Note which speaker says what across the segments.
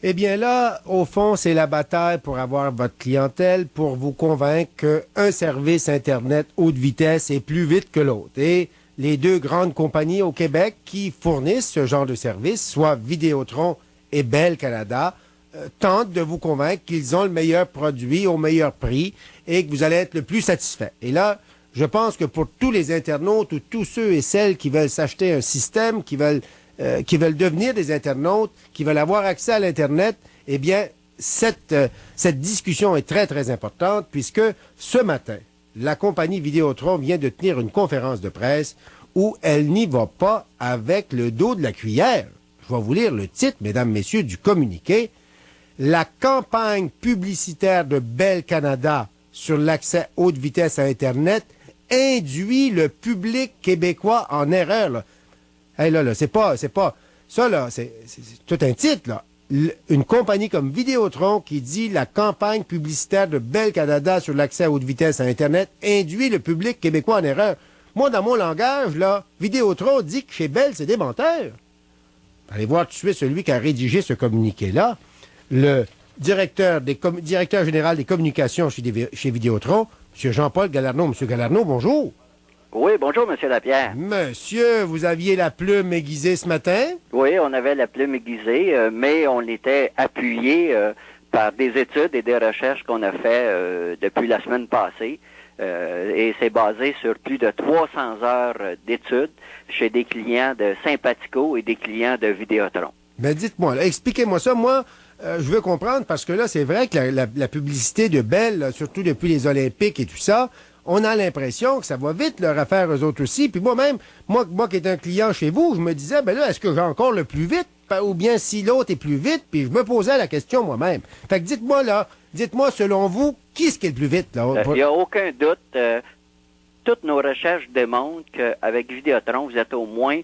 Speaker 1: Eh bien là, au fond, c'est la bataille pour avoir votre clientèle, pour vous convaincre qu'un service Internet haute vitesse est plus vite que l'autre. Et les deux grandes compagnies au Québec qui fournissent ce genre de service, soit Vidéotron et Bell Canada, tentent de vous convaincre qu'ils ont le meilleur produit au meilleur prix et que vous allez être le plus satisfait. Et là, je pense que pour tous les internautes ou tous ceux et celles qui veulent s'acheter un système, qui veulent devenir des internautes, qui veulent avoir accès à l'Internet, eh bien, cette discussion est très, très importante puisque ce matin, la compagnie Vidéotron vient de tenir une conférence de presse où elle n'y va pas avec le dos de la cuillère. Je vais vous lire le titre, mesdames, messieurs, du communiqué. La campagne publicitaire de Bell Canada sur l'accès haute vitesse à Internet induit le public québécois en erreur, là. Hey, là, c'est pas, ça, là, c'est tout un titre, là. Une compagnie comme Vidéotron qui dit la campagne publicitaire de Bell Canada sur l'accès à haute vitesse à Internet induit le public québécois en erreur. Moi, dans mon langage, là, Vidéotron dit que chez Bell, c'est des menteurs. Allez voir tout de suite celui qui a rédigé ce communiqué-là, le directeur général des communications chez Vidéotron, M. Jean-Paul Galarneau. M. Galarneau, bonjour.
Speaker 2: Oui, bonjour, M. Lapierre.
Speaker 1: Monsieur, vous aviez la plume aiguisée ce matin? Oui,
Speaker 2: on avait la plume aiguisée, mais on était appuyé par des études et des recherches qu'on a fait depuis la semaine passée. Et c'est basé sur plus de 300 heures d'études chez des clients de Sympatico et des clients de Vidéotron.
Speaker 1: Ben dites-moi, expliquez-moi ça. Moi, je veux comprendre parce que là, c'est vrai que la publicité de Bell, là, surtout depuis les Olympiques et tout ça, on a l'impression que ça va vite leur affaire eux autres aussi. Puis moi-même, moi qui est un client chez vous, je me disais, ben là, est-ce que j'ai encore le plus vite? Ou bien si l'autre est plus vite? Puis je me posais la question moi-même. Fait que dites-moi selon vous, qui est-ce qui est le plus vite? Là?
Speaker 2: Il n'y a aucun doute. Toutes nos recherches démontrent qu'avec Vidéotron, vous êtes au moins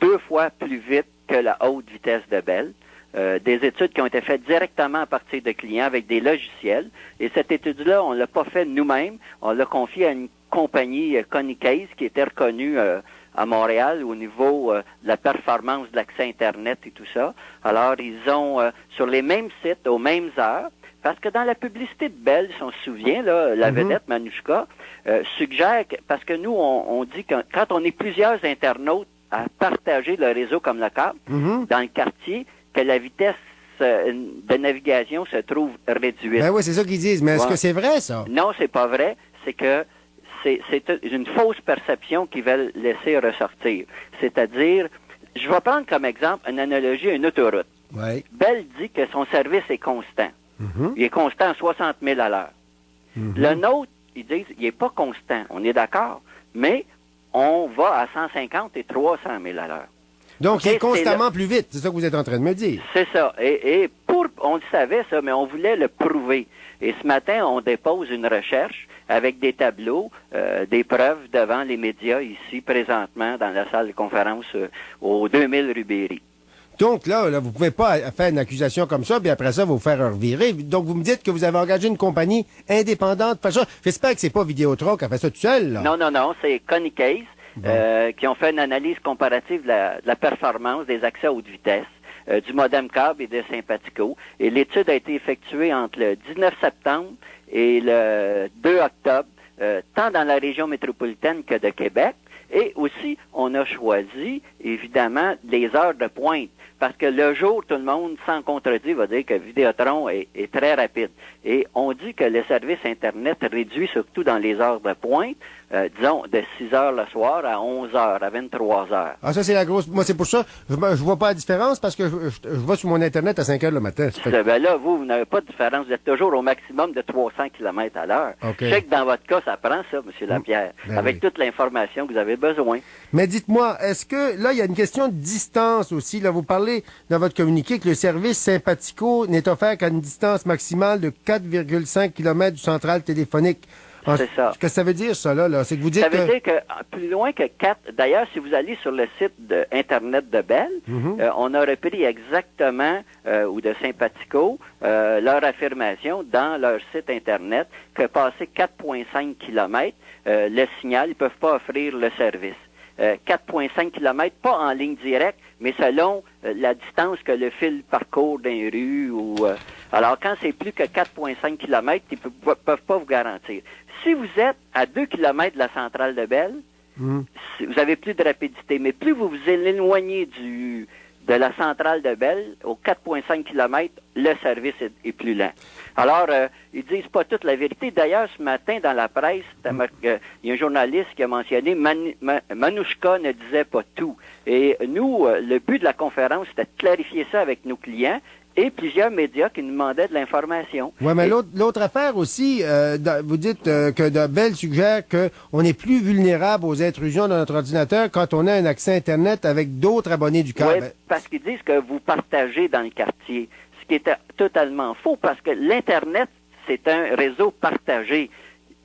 Speaker 2: 2 fois plus vite que la haute vitesse de Bell. Des études qui ont été faites directement à partir de clients avec des logiciels. Et cette étude-là, on l'a pas fait nous-mêmes. On l'a confiée à une compagnie Conicase qui était reconnue à Montréal au niveau de la performance de l'accès Internet et tout ça. Alors, ils ont, sur les mêmes sites, aux mêmes heures, parce que dans la publicité de Bell, si on se souvient, là, la vedette Manushka suggère, parce que nous, on dit que quand on est plusieurs internautes à partager le réseau comme le câble, dans le quartier, que la vitesse de navigation se trouve réduite.
Speaker 1: Ben oui, c'est ça qu'ils disent. Mais est-ce que c'est vrai, ça?
Speaker 2: Non, c'est pas vrai. C'est que c'est une fausse perception qu'ils veulent laisser ressortir. C'est-à-dire, je vais prendre comme exemple une analogie à une autoroute.
Speaker 1: Ouais.
Speaker 2: Bell dit que son service est constant. Il est constant à 60 000 à l'heure. Le nôtre, ils disent, il n'est pas constant. On est d'accord. Mais on va à 150 et 300 000 à l'heure.
Speaker 1: Donc, il est constamment plus vite. C'est ça que vous êtes en train de me dire.
Speaker 2: C'est ça. Et on le savait, ça, mais on voulait le prouver. Et ce matin, on dépose une recherche avec des tableaux, des preuves devant les médias ici, présentement, dans la salle de conférence au 2000 Rubéry.
Speaker 1: Donc, là, vous pouvez pas faire une accusation comme ça, puis après ça, vous faire revirer. Donc, vous me dites que vous avez engagé une compagnie indépendante. J'espère que c'est pas Vidéotron qui a fait ça tout seul, là.
Speaker 2: Non, c'est Conicase. Qui ont fait une analyse comparative de la performance des accès à haute vitesse du modem câble et de Sympatico. Et l'étude a été effectuée entre le 19 septembre et le 2 octobre, tant dans la région métropolitaine que de Québec. Et aussi, on a choisi, évidemment, les heures de pointe. Parce que le jour, tout le monde, sans contredit, va dire que Vidéotron est très rapide. Et on dit que le service Internet réduit surtout dans les heures de pointe, disons, de 6 heures le soir à 11 heures, à 23 heures.
Speaker 1: Ah, ça, c'est la grosse... Moi, c'est pour ça, je vois pas la différence parce que je vais sur mon Internet à 5 heures le matin.
Speaker 2: Ben là, vous n'avez pas de différence. Vous êtes toujours au maximum de 300 km à l'heure.
Speaker 1: Okay.
Speaker 2: Je sais que dans votre cas, ça prend ça, M. Lapierre, avec toute l'information que vous avez besoin.
Speaker 1: Mais dites-moi, est-ce que, là, il y a une question de distance aussi. Là, vous parlez dans votre communiqué que le service Sympatico n'est offert qu'à une distance maximale de 4,5 km du central téléphonique.
Speaker 2: C'est ça.
Speaker 1: Ce que ça veut dire, ça, là, c'est que vous dites
Speaker 2: ça veut dire que plus loin que 4... D'ailleurs, si vous allez sur le site de Internet de Bell, on a repris exactement, ou de Sympatico, leur affirmation dans leur site Internet que passé 4,5 km, le signal, ils peuvent pas offrir le service. 4,5 km, pas en ligne directe, mais selon la distance que le fil parcourt dans les rues. Alors, quand c'est plus que 4,5 km, ils ne peuvent pas vous garantir. Si vous êtes à 2 km de la centrale de Bell, vous avez plus de rapidité. Mais plus vous vous éloignez de la centrale de Bell, aux 4,5 km, le service est plus lent. Alors, ils disent pas toute la vérité. D'ailleurs, ce matin, dans la presse, il y a un journaliste qui a mentionné Manouchka ne disait pas tout. Et nous, le but de la conférence, c'était de clarifier ça avec nos clients et plusieurs médias qui nous demandaient de l'information.
Speaker 1: Oui, mais l'autre affaire aussi, vous dites que Bell suggère qu'on est plus vulnérable aux intrusions de notre ordinateur quand on a un accès Internet avec d'autres abonnés du câble.
Speaker 2: Oui, parce qu'ils disent que vous partagez dans le quartier, ce qui est totalement faux, parce que l'Internet, c'est un réseau partagé.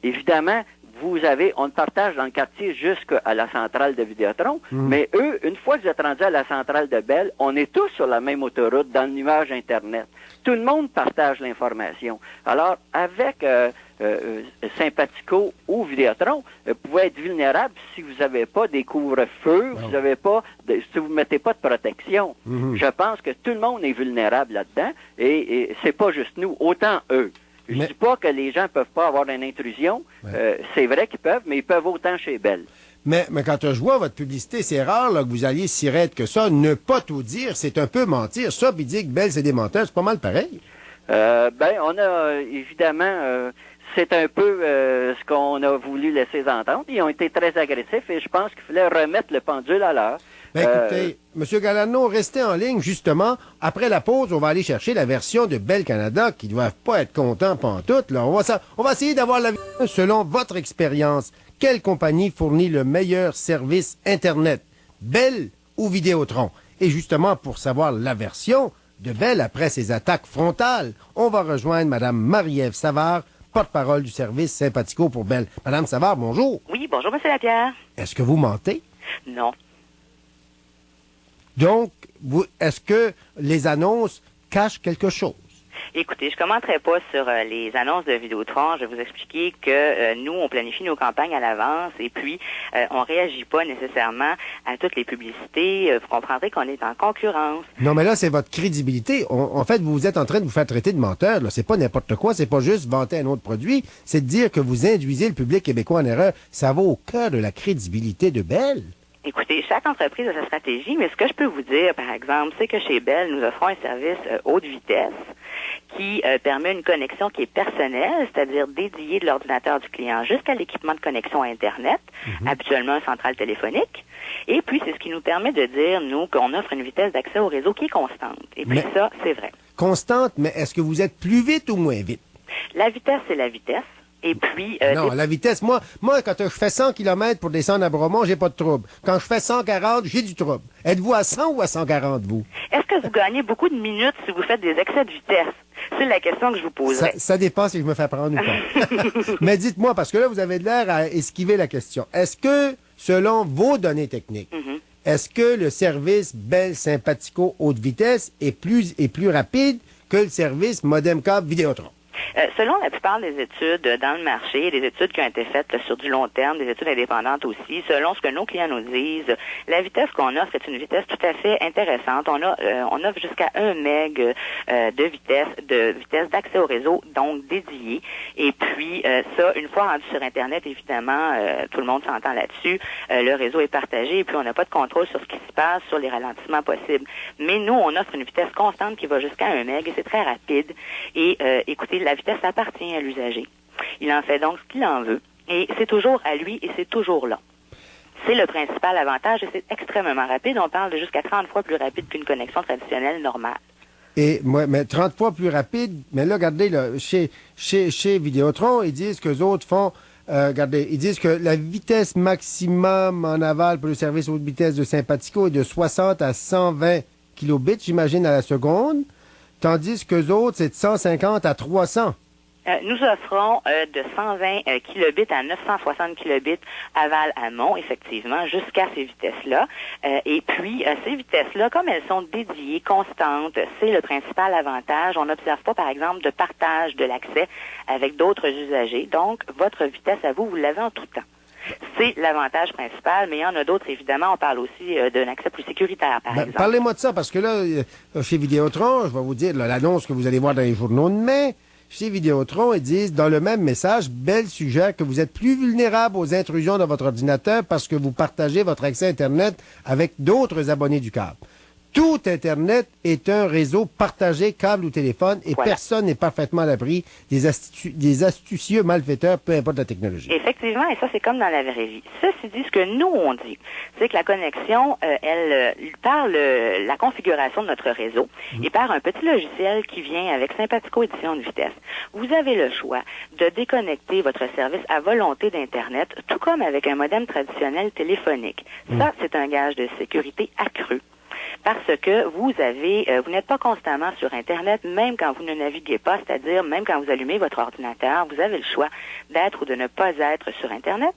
Speaker 2: Évidemment, on le partage dans le quartier jusqu'à la centrale de Vidéotron, mais eux, une fois que vous êtes rendu à la centrale de Bell, on est tous sur la même autoroute dans le nuage Internet. Tout le monde partage l'information. Alors, avec Sympatico ou Vidéotron, vous pouvez être vulnérable si vous n'avez pas des couvre-feux, si vous ne mettez pas de protection. Je pense que tout le monde est vulnérable là-dedans, et c'est pas juste nous, autant eux. Je ne dis pas que les gens ne peuvent pas avoir une intrusion. C'est vrai qu'ils peuvent, mais ils peuvent autant chez Bell.
Speaker 1: Mais quand je vois votre publicité, c'est rare là, que vous alliez si raide que ça. Ne pas tout dire, c'est un peu mentir. Ça, puis dire que Bell, c'est des menteurs, c'est pas mal pareil.
Speaker 2: On a évidemment... c'est un peu ce qu'on a voulu laisser entendre. Ils ont été très agressifs et je pense qu'il fallait remettre le pendule à l'heure.
Speaker 1: Écoutez, M. Galano, restez en ligne, justement. Après la pause, on va aller chercher la version de Bell Canada qui ne doivent pas être contents pantoute. Là. On va essayer d'avoir la version selon votre expérience. Quelle compagnie fournit le meilleur service Internet? Bell ou Vidéotron? Et justement, pour savoir la version de Bell après ses attaques frontales, on va rejoindre Mme Marie-Ève Savard, porte-parole du service Sympatico pour Bell. Madame Savard, bonjour.
Speaker 3: Oui, bonjour, M. Lapierre.
Speaker 1: Est-ce que vous mentez?
Speaker 3: Non.
Speaker 1: Donc, est-ce que les annonces cachent quelque chose?
Speaker 3: Écoutez, je ne commenterai pas sur les annonces de Vidéotron. Je vais vous expliquer que nous, on planifie nos campagnes à l'avance et puis on réagit pas nécessairement à toutes les publicités. Vous comprendrez qu'on est en concurrence.
Speaker 1: Non, mais là, c'est votre crédibilité. En fait, vous êtes en train de vous faire traiter de menteur. Là. C'est pas n'importe quoi. C'est pas juste vanter un autre produit. C'est de dire que vous induisez le public québécois en erreur. Ça va au cœur de la crédibilité de Bell.
Speaker 3: Écoutez, chaque entreprise a sa stratégie, mais ce que je peux vous dire, par exemple, c'est que chez Bell, nous offrons un service haute vitesse qui permet une connexion qui est personnelle, c'est-à-dire dédiée de l'ordinateur du client jusqu'à l'équipement de connexion à Internet, habituellement un central téléphonique. Et puis, c'est ce qui nous permet de dire, nous, qu'on offre une vitesse d'accès au réseau qui est constante. Et puis ça, c'est vrai.
Speaker 1: Constante, mais est-ce que vous êtes plus vite ou moins vite?
Speaker 3: La vitesse, c'est la vitesse. Et puis...
Speaker 1: non, la vitesse, moi, quand je fais 100 km pour descendre à Bromont, j'ai pas de trouble. Quand je fais 140, j'ai du trouble. Êtes-vous à 100 ou à 140, vous?
Speaker 3: Est-ce que vous gagnez beaucoup de minutes si vous faites des excès de vitesse? C'est la question que je vous poserai.
Speaker 1: Ça dépend si je me fais prendre ou pas. Mais dites-moi, parce que là, vous avez de l'air à esquiver la question. Est-ce que, selon vos données techniques, est-ce que le service Bell Sympatico haute vitesse est plus rapide que le service Modem Câble Vidéotron?
Speaker 3: Selon la plupart des études dans le marché, des études qui ont été faites sur du long terme, des études indépendantes aussi, selon ce que nos clients nous disent, la vitesse qu'on offre est une vitesse tout à fait intéressante. On offre jusqu'à 1 meg de vitesse d'accès au réseau, donc dédié. Et puis ça, une fois rendu sur Internet, évidemment, tout le monde s'entend là-dessus. Le réseau est partagé et puis on n'a pas de contrôle sur ce qui se passe, sur les ralentissements possibles. Mais nous, on offre une vitesse constante qui va jusqu'à 1 meg et c'est très rapide. Et écoutez, la vitesse appartient à l'usager. Il en fait donc ce qu'il en veut. Et c'est toujours à lui et c'est toujours là. C'est le principal avantage et c'est extrêmement rapide. On parle de jusqu'à 30 fois plus rapide qu'une connexion traditionnelle normale.
Speaker 1: Et moi, mais 30 fois plus rapide, mais là, regardez, là, chez Vidéotron, ils disent qu'eux autres font, regardez, ils disent que la vitesse maximum en aval pour le service haute vitesse de Sympatico est de 60 à 120 kilobits, j'imagine, à la seconde. Tandis qu'eux autres, c'est de 150 à 300.
Speaker 3: Nous offrons de 120 kilobits à 960 kilobits aval-amont, effectivement, jusqu'à ces vitesses-là. Et puis, ces vitesses-là, comme elles sont dédiées, constantes, c'est le principal avantage. On n'observe pas, par exemple, de partage de l'accès avec d'autres usagers. Donc, votre vitesse à vous, vous l'avez en tout temps. C'est l'avantage principal, mais il y en a d'autres, évidemment. On parle aussi d'un accès plus sécuritaire, par exemple.
Speaker 1: Parlez-moi de ça, parce que là, chez Vidéotron, je vais vous dire là, l'annonce que vous allez voir dans les journaux de mai. Chez Vidéotron, ils disent dans le même message, Bell suggère que vous êtes plus vulnérable aux intrusions de votre ordinateur parce que vous partagez votre accès Internet avec d'autres abonnés du câble. Tout Internet est un réseau partagé, câble ou téléphone, et personne n'est parfaitement à l'abri des astucieux malfaiteurs, peu importe la technologie.
Speaker 3: Effectivement, et ça, c'est comme dans la vraie vie. Ceci dit, ce que nous, on dit, c'est que la connexion, par la configuration de notre réseau et par un petit logiciel qui vient avec Sympatico Édition de vitesse. Vous avez le choix de déconnecter votre service à volonté d'Internet, tout comme avec un modem traditionnel téléphonique. Ça, c'est un gage de sécurité accru. Parce que vous n'êtes pas constamment sur Internet, même quand vous ne naviguez pas, c'est-à-dire même quand vous allumez votre ordinateur, vous avez le choix d'être ou de ne pas être sur Internet.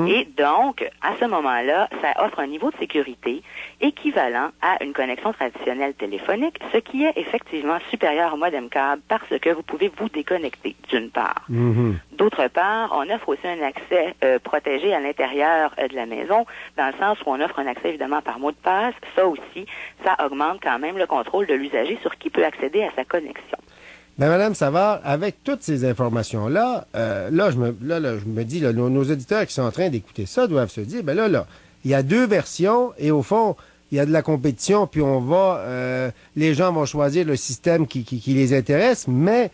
Speaker 3: Et donc, à ce moment-là, ça offre un niveau de sécurité équivalent à une connexion traditionnelle téléphonique, ce qui est effectivement supérieur au modem câble parce que vous pouvez vous déconnecter, d'une part. D'autre part, on offre aussi un accès protégé à l'intérieur de la maison, dans le sens où on offre un accès évidemment par mot de passe. Ça aussi, ça augmente quand même le contrôle de l'usager sur qui peut accéder à sa connexion.
Speaker 1: Ben, Madame Savard, avec toutes ces informations-là, je me dis, là, nos auditeurs qui sont en train d'écouter ça doivent se dire, il y a deux versions et au fond, il y a de la compétition, puis les gens vont choisir le système qui les intéresse, mais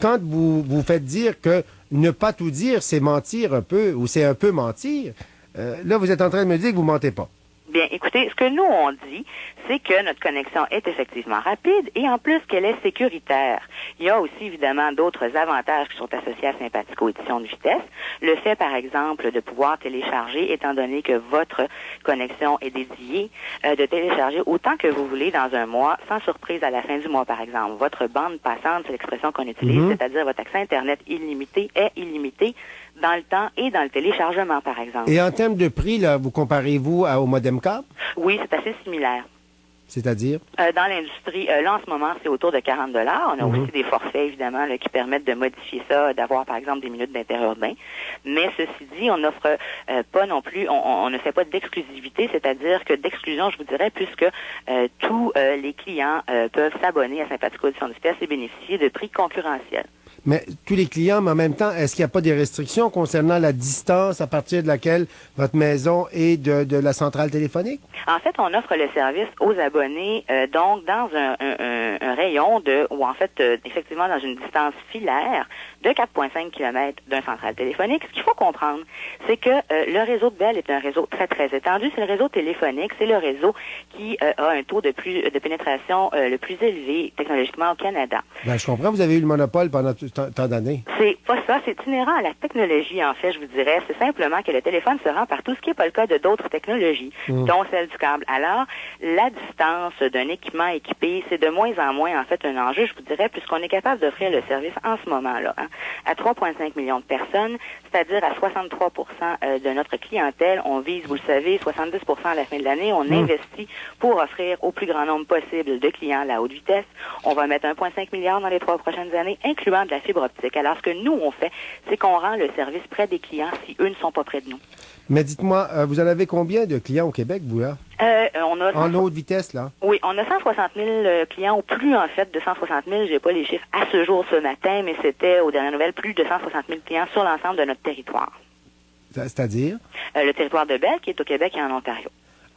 Speaker 1: quand vous faites dire que ne pas tout dire, c'est mentir un peu, ou c'est un peu mentir, là, vous êtes en train de me dire que vous mentez pas.
Speaker 3: Bien, écoutez, ce que nous, on dit, c'est que notre connexion est effectivement rapide et en plus qu'elle est sécuritaire. Il y a aussi, évidemment, d'autres avantages qui sont associés à Sympatico Édition de vitesse. Le fait, par exemple, de pouvoir télécharger, étant donné que votre connexion est dédiée, de télécharger autant que vous voulez dans un mois, sans surprise à la fin du mois, par exemple. Votre bande passante, c'est l'expression qu'on utilise, c'est-à-dire votre accès Internet illimité est illimité dans le temps et dans le téléchargement, par exemple.
Speaker 1: Et en termes de prix, là, vous comparez-vous au modem câble?
Speaker 3: Oui, c'est assez similaire.
Speaker 1: C'est-à-dire?
Speaker 3: Dans l'industrie, là, en ce moment, c'est autour de 40 $. On a aussi des forfaits, évidemment, là, qui permettent de modifier ça, d'avoir, par exemple, des minutes d'interurbain. Mais ceci dit, on n'offre pas non plus, on ne fait pas d'exclusivité, c'est-à-dire que d'exclusion, je vous dirais, puisque tous les clients peuvent s'abonner à Sympatico Édition de vitesse et bénéficier de prix concurrentiels.
Speaker 1: Mais tous les clients, mais en même temps, est-ce qu'il n'y a pas des restrictions concernant la distance à partir de laquelle votre maison est de la centrale téléphonique?
Speaker 3: En fait, on offre le service aux abonnés, donc dans un rayon effectivement dans une distance filaire de 4,5 km d'un central téléphonique. Ce qu'il faut comprendre, c'est que le réseau de Bell est un réseau très, très étendu. C'est le réseau téléphonique. C'est le réseau qui a un taux de pénétration le plus élevé technologiquement au Canada.
Speaker 1: Ben, je comprends, vous avez eu le monopole pendant tant d'années.
Speaker 3: C'est pas ça, c'est inhérent à la technologie, en fait, je vous dirais. C'est simplement que le téléphone se rend partout, ce qui n'est pas le cas de d'autres technologies, dont celle du câble. Alors, la distance d'un équipement équipé, c'est de moins en moins, en fait, un enjeu, je vous dirais, puisqu'on est capable d'offrir le service en ce moment-là, à 3,5 millions de personnes, c'est-à-dire à 63 de notre clientèle. On vise, vous le savez, 70 à la fin de l'année. On investit pour offrir au plus grand nombre possible de clients la haute vitesse. On va mettre 1,5 milliard dans les 3 prochaines années, incluant de la fibre optique. Alors, ce que nous, on fait, c'est qu'on rend le service près des clients si eux ne sont pas près de nous.
Speaker 1: Mais dites-moi, vous en avez combien de clients au Québec, vous, là? En haute vitesse, là?
Speaker 3: Oui, on a 160 000 clients, ou plus, en fait, de 160 000. J'ai pas les chiffres à ce jour, ce matin, mais c'était, aux dernières nouvelles, plus de 160 000 clients sur l'ensemble de notre territoire.
Speaker 1: C'est-à-dire?
Speaker 3: Le territoire de Bell, qui est au Québec et en Ontario.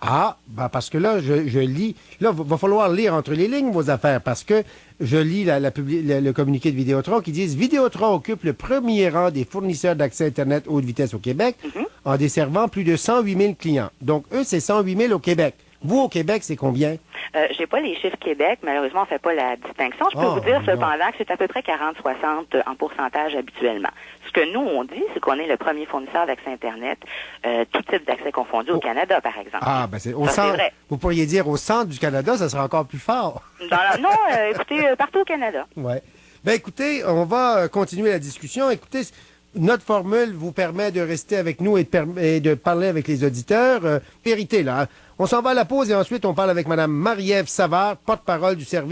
Speaker 1: Ah, ben parce que là, je lis. Là, va falloir lire entre les lignes vos affaires, parce que je lis le communiqué de Vidéotron qui dit Vidéotron occupe le premier rang des fournisseurs d'accès Internet haute vitesse au Québec en desservant plus de 108 000 clients. Donc, eux, c'est 108 000 au Québec. Vous, au Québec, c'est combien?
Speaker 3: J'ai pas les chiffres Québec. Malheureusement, on fait pas la distinction. Je peux vous dire cependant que c'est à peu près 40-60 en pourcentage habituellement. Ce que nous, on dit, c'est qu'on est le premier fournisseur d'accès Internet, tout type d'accès confondu au Canada, par exemple.
Speaker 1: Ah, ben c'est au centre. Vrai. Vous pourriez dire au centre du Canada, ça serait encore plus fort.
Speaker 3: Écoutez, partout au Canada.
Speaker 1: Ouais. Ben écoutez, on va continuer la discussion. Écoutez, notre formule vous permet de rester avec nous et de parler avec les auditeurs. Vérité, là. On s'en va à la pause et ensuite on parle avec Mme Marie-Ève Savard, porte-parole du service.